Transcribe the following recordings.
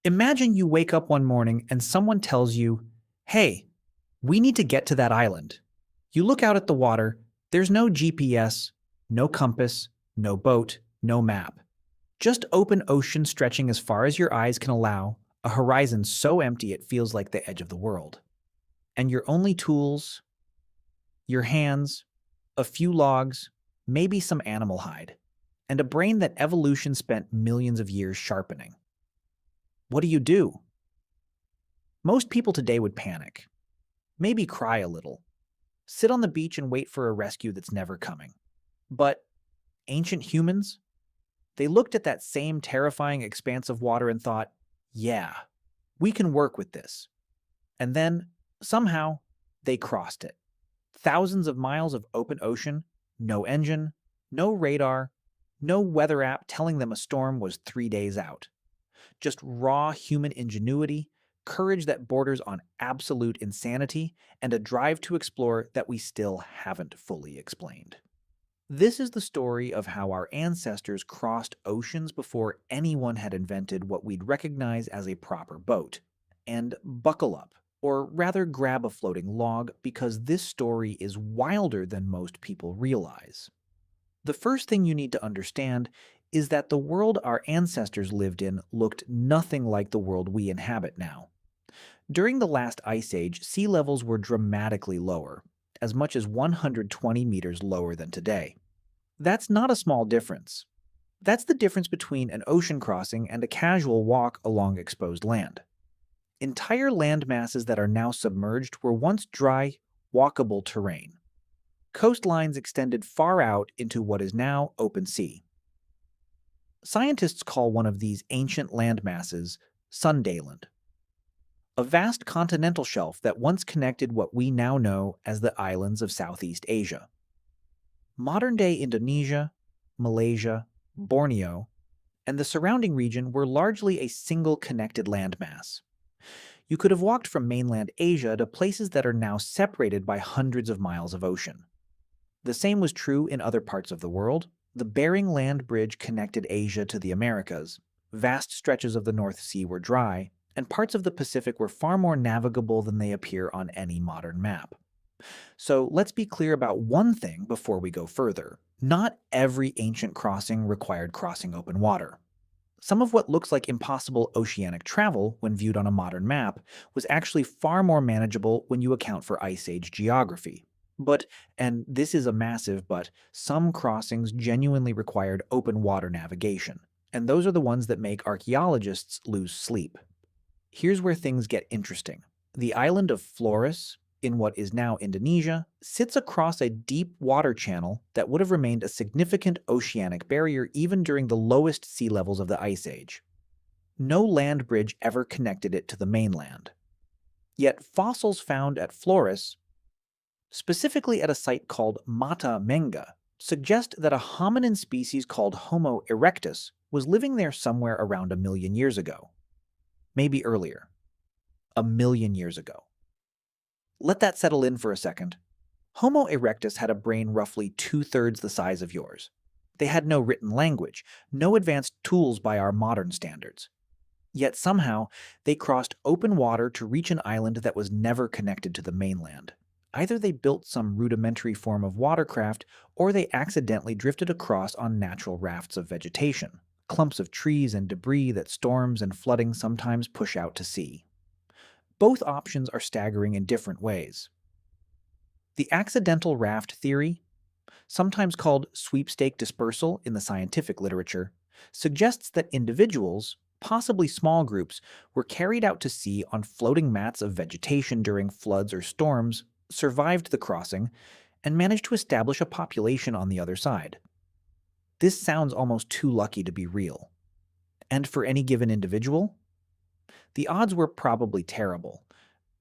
Imagine you wake up one morning and someone tells you, "Hey, we need to get to that island." You look out at the water, there's no GPS, no compass, no boat, no map. Just open ocean stretching as far as your eyes can allow, a horizon so empty it feels like the edge of the world. And your only tools, your hands, a few logs, maybe some animal hide, and a brain that evolution spent millions of years sharpening. What do you do? Most people today would panic, maybe cry a little, sit on the beach and wait for a rescue that's never coming. But ancient humans, they looked at that same terrifying expanse of water and thought, yeah, we can work with this. And then, somehow, they crossed it. Thousands of miles of open ocean, no engine, no radar, no weather app telling them a storm was 3 days out. Just raw human ingenuity, courage that borders on absolute insanity, and a drive to explore that we still haven't fully explained. This is the story of how our ancestors crossed oceans before anyone had invented what we'd recognize as a proper boat. And buckle up, or rather grab a floating log, because this story is wilder than most people realize. The first thing you need to understand is that the world our ancestors lived in looked nothing like the world we inhabit now. During the last ice age, sea levels were dramatically lower, as much as 120 meters lower than today. That's not a small difference. That's the difference between an ocean crossing and a casual walk along exposed land. Entire land masses that are now submerged were once dry, walkable terrain. Coastlines extended far out into what is now open sea. Scientists call one of these ancient land masses Sundaland, a vast continental shelf that once connected what we now know as the islands of Southeast Asia. Modern-day Indonesia, Malaysia, Borneo, and the surrounding region were largely a single connected landmass. You could have walked from mainland Asia to places that are now separated by hundreds of miles of ocean. The same was true in other parts of the world. The Bering Land Bridge connected Asia to the Americas. Vast stretches of the North Sea were dry, and parts of the Pacific were far more navigable than they appear on any modern map. So let's be clear about one thing before we go further. Not every ancient crossing required crossing open water. Some of what looks like impossible oceanic travel, when viewed on a modern map, was actually far more manageable when you account for Ice Age geography. But, and this is a massive but, some crossings genuinely required open water navigation, and those are the ones that make archaeologists lose sleep. Here's where things get interesting. The island of Flores, in what is now Indonesia, sits across a deep water channel that would have remained a significant oceanic barrier even during the lowest sea levels of the Ice Age. No land bridge ever connected it to the mainland. Yet fossils found at Flores, specifically at a site called Mata Menga, suggest that a hominin species called Homo erectus was living there somewhere around 1 million years ago. Maybe earlier. 1 million years ago. Let that settle in for a second. Homo erectus had a brain roughly 2/3 the size of yours. They had no written language, no advanced tools by our modern standards. Yet somehow, they crossed open water to reach an island that was never connected to the mainland. Either they built some rudimentary form of watercraft, or they accidentally drifted across on natural rafts of vegetation, clumps of trees and debris that storms and flooding sometimes push out to sea. Both options are staggering in different ways. The accidental raft theory, sometimes called sweepstake dispersal in the scientific literature, suggests that individuals, possibly small groups, were carried out to sea on floating mats of vegetation during floods or storms, survived the crossing, and managed to establish a population on the other side. This sounds almost too lucky to be real. And for any given individual, the odds were probably terrible.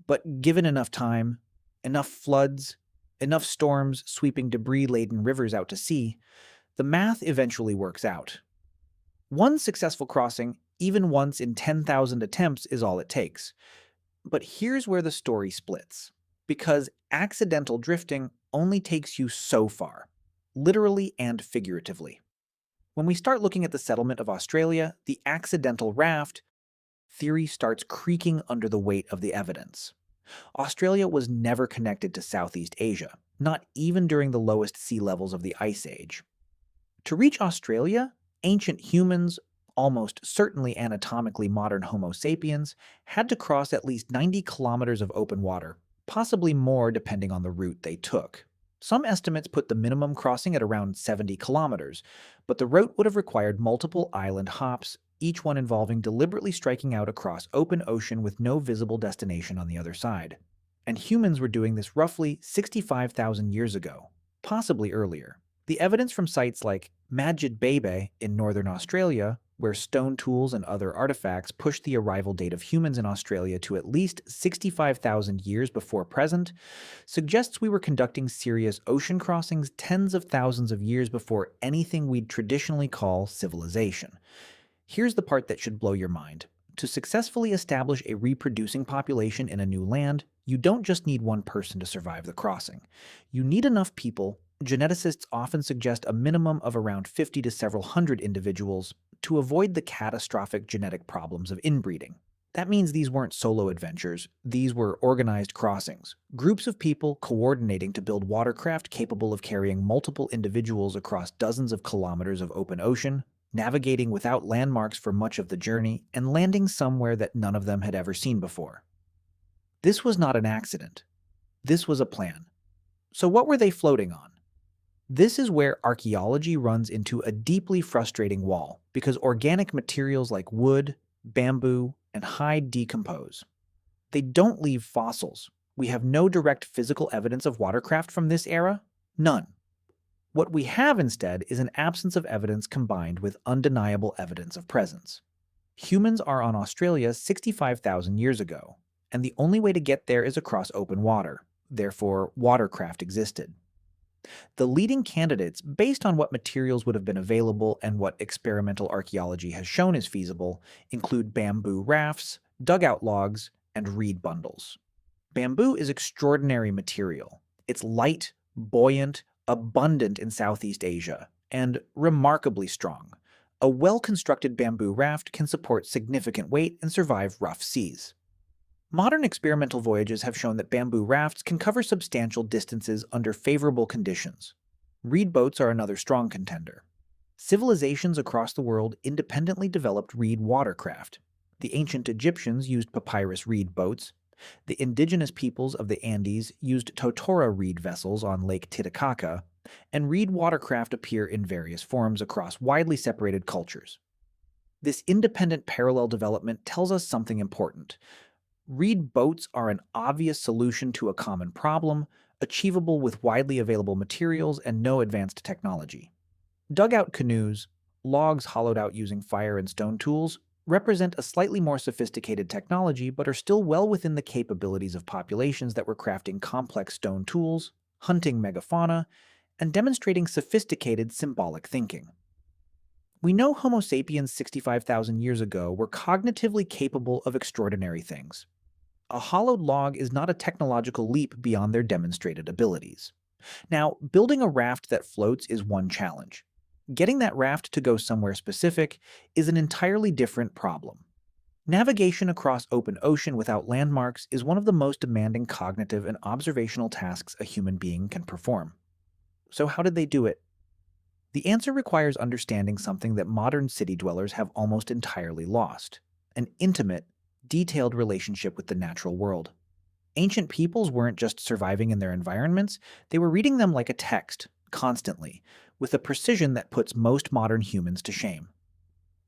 But given enough time, enough floods, enough storms sweeping debris-laden rivers out to sea, the math eventually works out. One successful crossing, even once in 10,000 attempts, is all it takes. But here's where the story splits. Because accidental drifting only takes you so far, literally and figuratively. When we start looking at the settlement of Australia, the accidental raft theory starts creaking under the weight of the evidence. Australia was never connected to Southeast Asia, not even during the lowest sea levels of the Ice Age. To reach Australia, ancient humans, almost certainly anatomically modern Homo sapiens, had to cross at least 90 kilometers of open water, possibly more depending on the route they took. Some estimates put the minimum crossing at around 70 kilometers, but the route would have required multiple island hops, each one involving deliberately striking out across open ocean with no visible destination on the other side. And humans were doing this roughly 65,000 years ago, possibly earlier. The evidence from sites like Majid Bebe in northern Australia, where stone tools and other artifacts push the arrival date of humans in Australia to at least 65,000 years before present, suggests we were conducting serious ocean crossings tens of thousands of years before anything we'd traditionally call civilization. Here's the part that should blow your mind. To successfully establish a reproducing population in a new land, you don't just need one person to survive the crossing. You need enough people. Geneticists often suggest a minimum of around 50 to several hundred individuals to avoid the catastrophic genetic problems of inbreeding. That means these weren't solo adventures, these were organized crossings. Groups of people coordinating to build watercraft capable of carrying multiple individuals across dozens of kilometers of open ocean, navigating without landmarks for much of the journey, and landing somewhere that none of them had ever seen before. This was not an accident. This was a plan. So what were they floating on? This is where archaeology runs into a deeply frustrating wall, because organic materials like wood, bamboo, and hide decompose. They don't leave fossils. We have no direct physical evidence of watercraft from this era. None. What we have instead is an absence of evidence combined with undeniable evidence of presence. Humans are on Australia 65,000 years ago, and the only way to get there is across open water. Therefore, watercraft existed. The leading candidates, based on what materials would have been available and what experimental archaeology has shown is feasible, include bamboo rafts, dugout logs, and reed bundles. Bamboo is extraordinary material. It's light, buoyant, abundant in Southeast Asia, and remarkably strong. A well-constructed bamboo raft can support significant weight and survive rough seas. Modern experimental voyages have shown that bamboo rafts can cover substantial distances under favorable conditions. Reed boats are another strong contender. Civilizations across the world independently developed reed watercraft. The ancient Egyptians used papyrus reed boats. The indigenous peoples of the Andes used totora reed vessels on Lake Titicaca, and reed watercraft appear in various forms across widely separated cultures. This independent parallel development tells us something important. Reed boats are an obvious solution to a common problem, achievable with widely available materials and no advanced technology. Dugout canoes, logs hollowed out using fire and stone tools, represent a slightly more sophisticated technology but are still well within the capabilities of populations that were crafting complex stone tools, hunting megafauna, and demonstrating sophisticated symbolic thinking. We know Homo sapiens 65,000 years ago were cognitively capable of extraordinary things. A hollowed log is not a technological leap beyond their demonstrated abilities. Now, building a raft that floats is one challenge. Getting that raft to go somewhere specific is an entirely different problem. Navigation across open ocean without landmarks is one of the most demanding cognitive and observational tasks a human being can perform. So how did they do it? The answer requires understanding something that modern city dwellers have almost entirely lost: an intimate, detailed relationship with the natural world. Ancient peoples weren't just surviving in their environments, they were reading them like a text, constantly, with a precision that puts most modern humans to shame.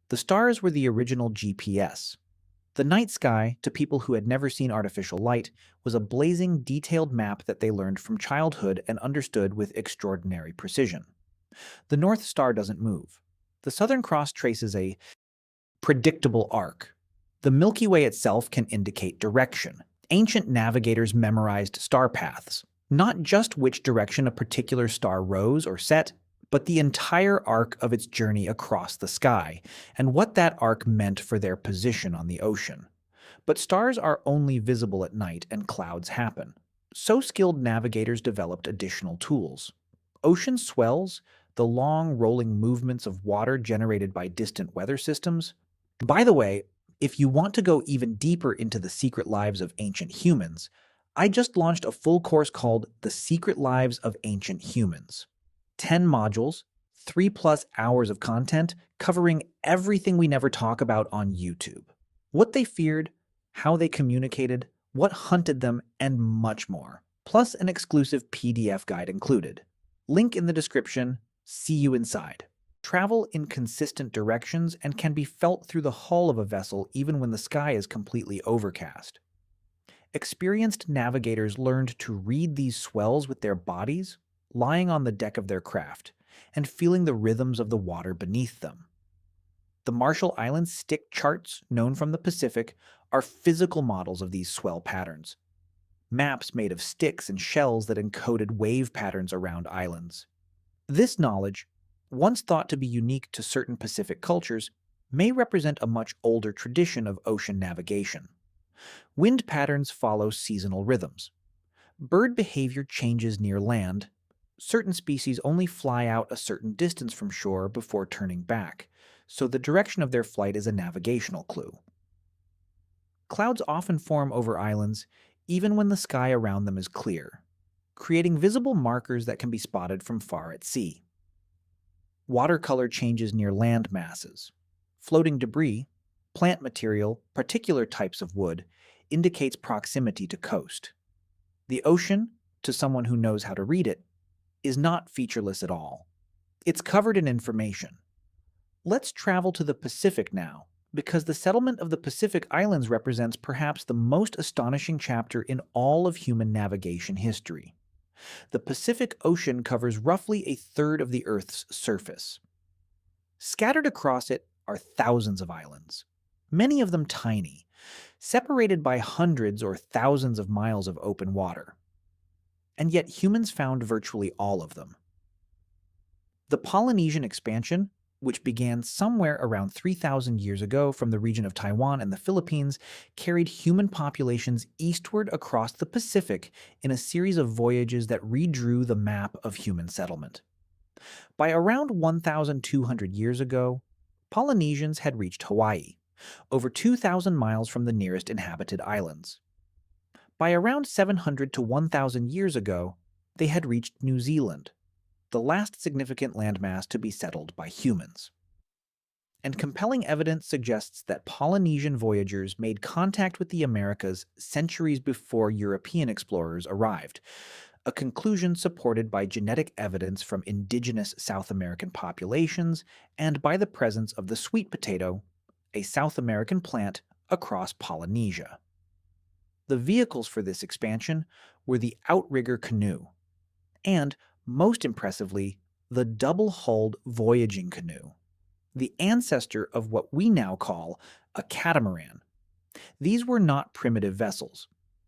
The stars were the original GPS. The night sky, to people who had never seen artificial light, was a blazing, detailed map that they learned from childhood and understood with extraordinary precision. The North Star doesn't move. The Southern Cross traces a predictable arc. The Milky Way itself can indicate direction. Ancient navigators memorized star paths, not just which direction a particular star rose or set, but the entire arc of its journey across the sky, and what that arc meant for their position on the ocean. But stars are only visible at night and clouds happen. So skilled navigators developed additional tools. Ocean swells, the long rolling movements of water generated by distant weather systems. By the way, If you want to go even deeper into the secret lives of ancient humans, I just launched a full course called The Secret Lives of Ancient Humans. 10 modules, 3+ hours of content covering everything we never talk about on YouTube. What they feared, how they communicated, what hunted them, and much more. Plus an exclusive PDF guide included. Link in the description. See you inside. Travel in consistent directions and can be felt through the hull of a vessel even when the sky is completely overcast. Experienced navigators learned to read these swells with their bodies, lying on the deck of their craft, and feeling the rhythms of the water beneath them. The Marshall Islands stick charts, known from the Pacific, are physical models of these swell patterns. Maps made of sticks and shells that encoded wave patterns around islands. This knowledge, once thought to be unique to certain Pacific cultures, may represent a much older tradition of ocean navigation. Wind patterns follow seasonal rhythms. Bird behavior changes near land. Certain species only fly out a certain distance from shore before turning back, so the direction of their flight is a navigational clue. Clouds often form over islands even when the sky around them is clear, creating visible markers that can be spotted from far at sea. Watercolor changes near land masses. Floating debris, plant material, particular types of wood, indicates proximity to coast. The ocean, to someone who knows how to read it, is not featureless at all. It's covered in information. Let's travel to the Pacific now, because the settlement of the Pacific Islands represents perhaps the most astonishing chapter in all of human navigation history. The Pacific Ocean covers roughly a third of the Earth's surface. Scattered across it are thousands of islands, many of them tiny, separated by hundreds or thousands of miles of open water. And yet humans found virtually all of them. The Polynesian expansion, which began somewhere around 3,000 years ago from the region of Taiwan and the Philippines, carried human populations eastward across the Pacific in a series of voyages that redrew the map of human settlement. By around 1,200 years ago, Polynesians had reached Hawaii, over 2,000 miles from the nearest inhabited islands. By around 700 to 1,000 years ago, they had reached New Zealand, the last significant landmass to be settled by humans. And compelling evidence suggests that Polynesian voyagers made contact with the Americas centuries before European explorers arrived, a conclusion supported by genetic evidence from indigenous South American populations and by the presence of the sweet potato, a South American plant, across Polynesia. The vehicles for this expansion were the outrigger canoe, and, most impressively, the double-hulled voyaging canoe, the ancestor of what we now call a catamaran. These were not primitive vessels.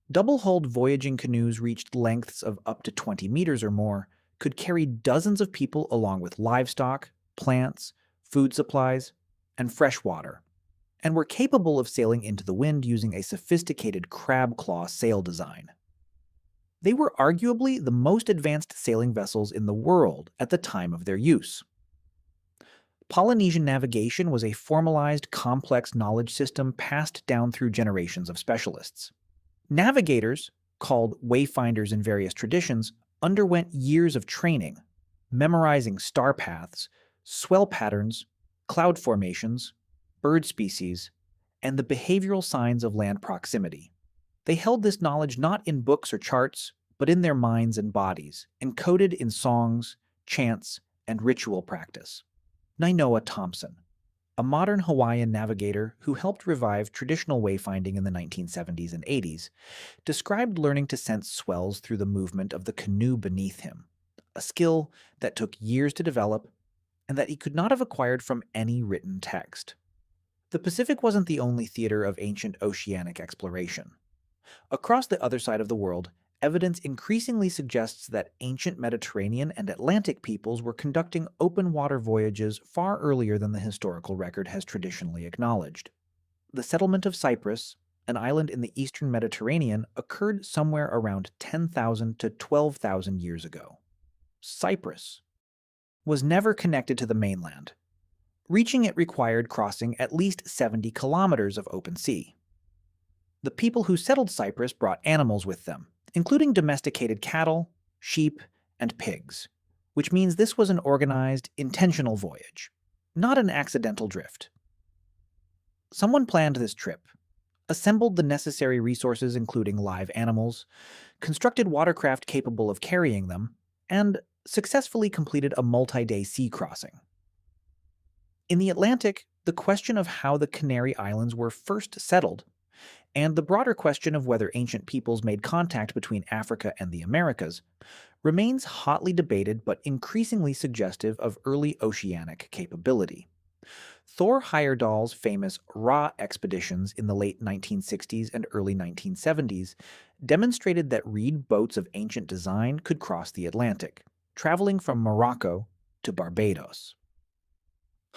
Double-hulled voyaging canoes reached lengths of up to 20 meters or more, could carry dozens of people along with livestock, plants, food supplies, and fresh water, and were capable of sailing into the wind using a sophisticated crab claw sail design. They were arguably the most advanced sailing vessels in the world at the time of their use. Polynesian navigation was a formalized, complex knowledge system passed down through generations of specialists. Navigators, called wayfinders in various traditions, underwent years of training, memorizing star paths, swell patterns, cloud formations, bird species, and the behavioral signs of land proximity. They held this knowledge not in books or charts, but in their minds and bodies, encoded in songs, chants, and ritual practice. Nainoa Thompson, a modern Hawaiian navigator who helped revive traditional wayfinding in the 1970s and 80s, described learning to sense swells through the movement of the canoe beneath him, a skill that took years to develop and that he could not have acquired from any written text. The Pacific wasn't the only theater of ancient oceanic exploration. Across the other side of the world, evidence increasingly suggests that ancient Mediterranean and Atlantic peoples were conducting open-water voyages far earlier than the historical record has traditionally acknowledged. The settlement of Cyprus, an island in the eastern Mediterranean, occurred somewhere around 10,000 to 12,000 years ago. Cyprus was never connected to the mainland. Reaching it required crossing at least 70 kilometers of open sea. The people who settled Cyprus brought animals with them, including domesticated cattle, sheep, and pigs, which means this was an organized, intentional voyage, not an accidental drift. Someone planned this trip, assembled the necessary resources including live animals, constructed watercraft capable of carrying them, and successfully completed a multi-day sea crossing. In the Atlantic, the question of how the Canary Islands were first settled, and the broader question of whether ancient peoples made contact between Africa and the Americas, remains hotly debated but increasingly suggestive of early oceanic capability. Thor Heyerdahl's famous Ra expeditions in the late 1960s and early 1970s demonstrated that reed boats of ancient design could cross the Atlantic, traveling from Morocco to Barbados.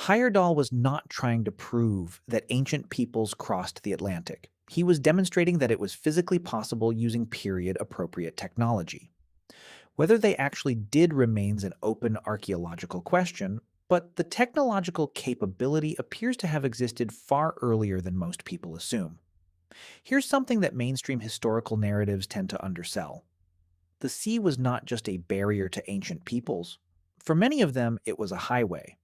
Heyerdahl was not trying to prove that ancient peoples crossed the Atlantic. He was demonstrating that it was physically possible using period-appropriate technology. Whether they actually did remains an open archaeological question, but the technological capability appears to have existed far earlier than most people assume. Here's something that mainstream historical narratives tend to undersell. The sea was not just a barrier to ancient peoples. For many of them, it was a highway.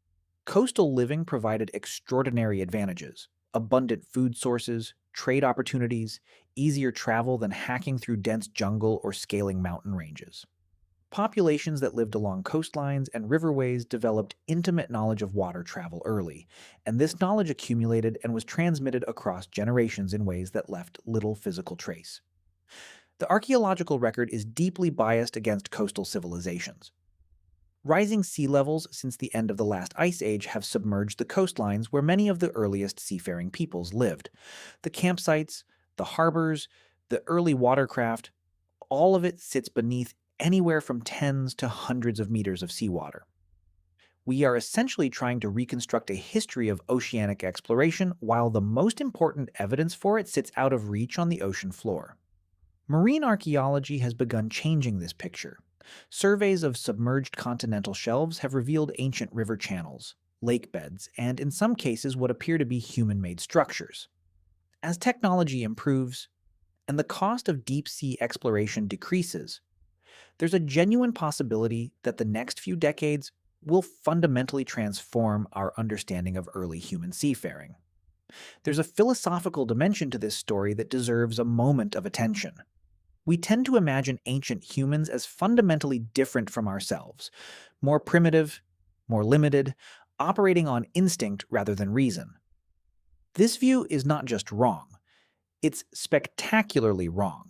Coastal living provided extraordinary advantages: abundant food sources, trade opportunities, easier travel than hacking through dense jungle or scaling mountain ranges. Populations that lived along coastlines and riverways developed intimate knowledge of water travel early, and this knowledge accumulated and was transmitted across generations in ways that left little physical trace. The archaeological record is deeply biased against coastal civilizations. Rising sea levels since the end of the last ice age have submerged the coastlines where many of the earliest seafaring peoples lived. The campsites, the harbors, the early watercraft, all of it sits beneath anywhere from tens to hundreds of meters of seawater. We are essentially trying to reconstruct a history of oceanic exploration while the most important evidence for it sits out of reach on the ocean floor. Marine archaeology has begun changing this picture. Surveys of submerged continental shelves have revealed ancient river channels, lake beds, and in some cases what appear to be human-made structures. As technology improves and the cost of deep-sea exploration decreases, there's a genuine possibility that the next few decades will fundamentally transform our understanding of early human seafaring. There's a philosophical dimension to this story that deserves a moment of attention. We tend to imagine ancient humans as fundamentally different from ourselves, more primitive, more limited, operating on instinct rather than reason. This view is not just wrong, it's spectacularly wrong.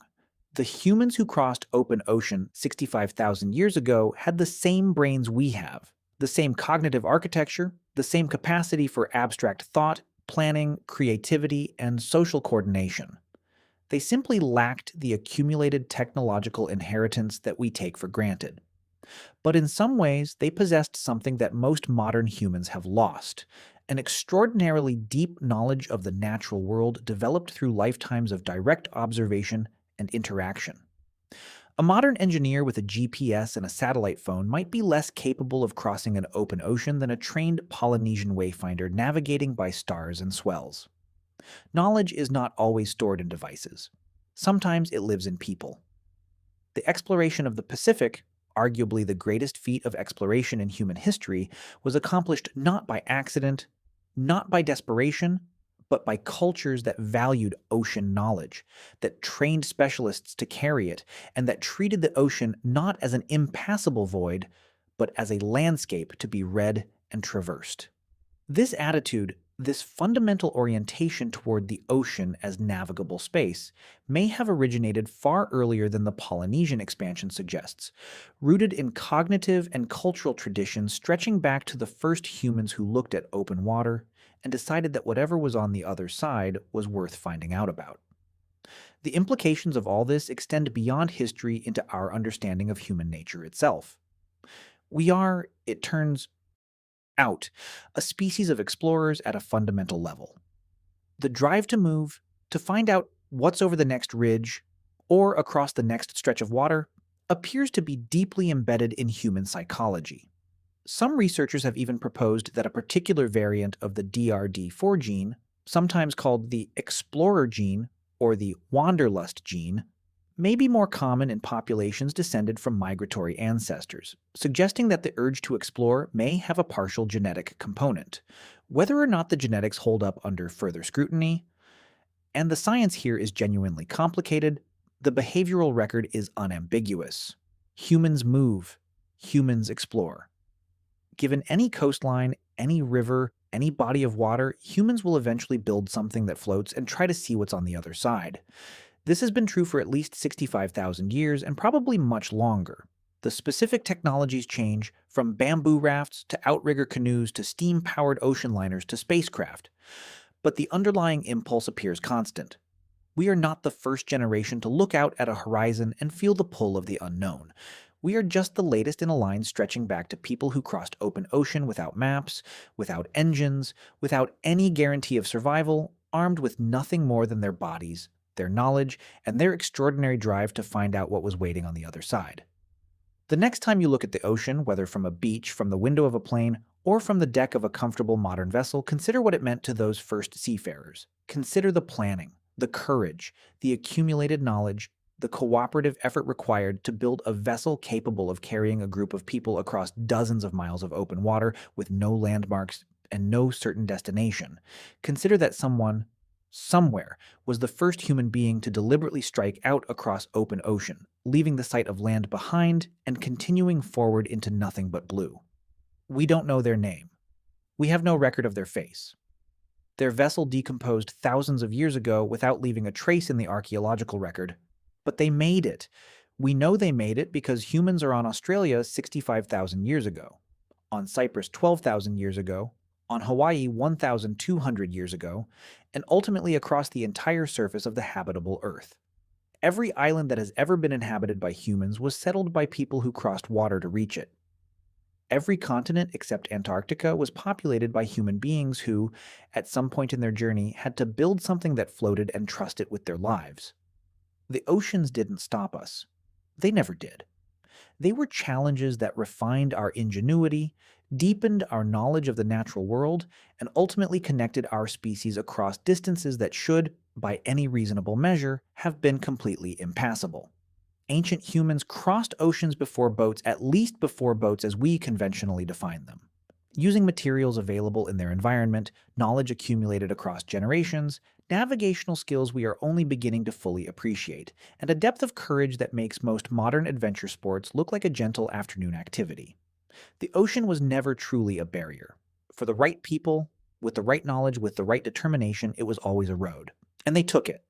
The humans who crossed open ocean 65,000 years ago had the same brains we have, the same cognitive architecture, the same capacity for abstract thought, planning, creativity, and social coordination. They simply lacked the accumulated technological inheritance that we take for granted. But in some ways, they possessed something that most modern humans have lost: an extraordinarily deep knowledge of the natural world developed through lifetimes of direct observation and interaction. A modern engineer with a GPS and a satellite phone might be less capable of crossing an open ocean than a trained Polynesian wayfinder navigating by stars and swells. Knowledge is not always stored in devices. Sometimes it lives in people. The exploration of the Pacific, arguably the greatest feat of exploration in human history, was accomplished not by accident, not by desperation, but by cultures that valued ocean knowledge, that trained specialists to carry it, and that treated the ocean not as an impassable void, but as a landscape to be read and traversed. This attitude, this fundamental orientation toward the ocean as navigable space, may have originated far earlier than the Polynesian expansion suggests, rooted in cognitive and cultural traditions stretching back to the first humans who looked at open water and decided that whatever was on the other side was worth finding out about. The implications of all this extend beyond history into our understanding of human nature itself. We are, it turns out, a species of explorers at a fundamental level. The drive to move, to find out what's over the next ridge or across the next stretch of water, appears to be deeply embedded in human psychology. Some researchers have even proposed that a particular variant of the DRD4 gene, sometimes called the explorer gene or the wanderlust gene, may be more common in populations descended from migratory ancestors, suggesting that the urge to explore may have a partial genetic component. Whether or not the genetics hold up under further scrutiny, and the science here is genuinely complicated, the behavioral record is unambiguous. Humans move, humans explore. Given any coastline, any river, any body of water, humans will eventually build something that floats and try to see what's on the other side. This has been true for at least 65,000 years and probably much longer. The specific technologies change from bamboo rafts to outrigger canoes to steam-powered ocean liners to spacecraft. But the underlying impulse appears constant. We are not the first generation to look out at a horizon and feel the pull of the unknown. We are just the latest in a line stretching back to people who crossed open ocean without maps, without engines, without any guarantee of survival, armed with nothing more than their bodies, their knowledge, and their extraordinary drive to find out what was waiting on the other side. The next time you look at the ocean, whether from a beach, from the window of a plane, or from the deck of a comfortable modern vessel, consider what it meant to those first seafarers. Consider the planning, the courage, the accumulated knowledge, the cooperative effort required to build a vessel capable of carrying a group of people across dozens of miles of open water with no landmarks and no certain destination. Consider that someone, somewhere, was the first human being to deliberately strike out across open ocean, leaving the sight of land behind and continuing forward into nothing but blue. We don't know their name. We have no record of their face. Their vessel decomposed thousands of years ago without leaving a trace in the archaeological record. But they made it. We know they made it because humans are on Australia 65,000 years ago, on Cyprus 12,000 years ago, on Hawaii 1,200 years ago, and ultimately across the entire surface of the habitable Earth. Every island that has ever been inhabited by humans was settled by people who crossed water to reach it. Every continent except Antarctica was populated by human beings who, at some point in their journey, had to build something that floated and trust it with their lives. The oceans didn't stop us. They never did. They were challenges that refined our ingenuity, deepened our knowledge of the natural world, and ultimately connected our species across distances that should, by any reasonable measure, have been completely impassable. Ancient humans crossed oceans before boats, at least before boats as we conventionally define them. Using materials available in their environment, knowledge accumulated across generations, navigational skills we are only beginning to fully appreciate, and a depth of courage that makes most modern adventure sports look like a gentle afternoon activity. The ocean was never truly a barrier. For the right people, with the right knowledge, with the right determination, it was always a road. And they took it.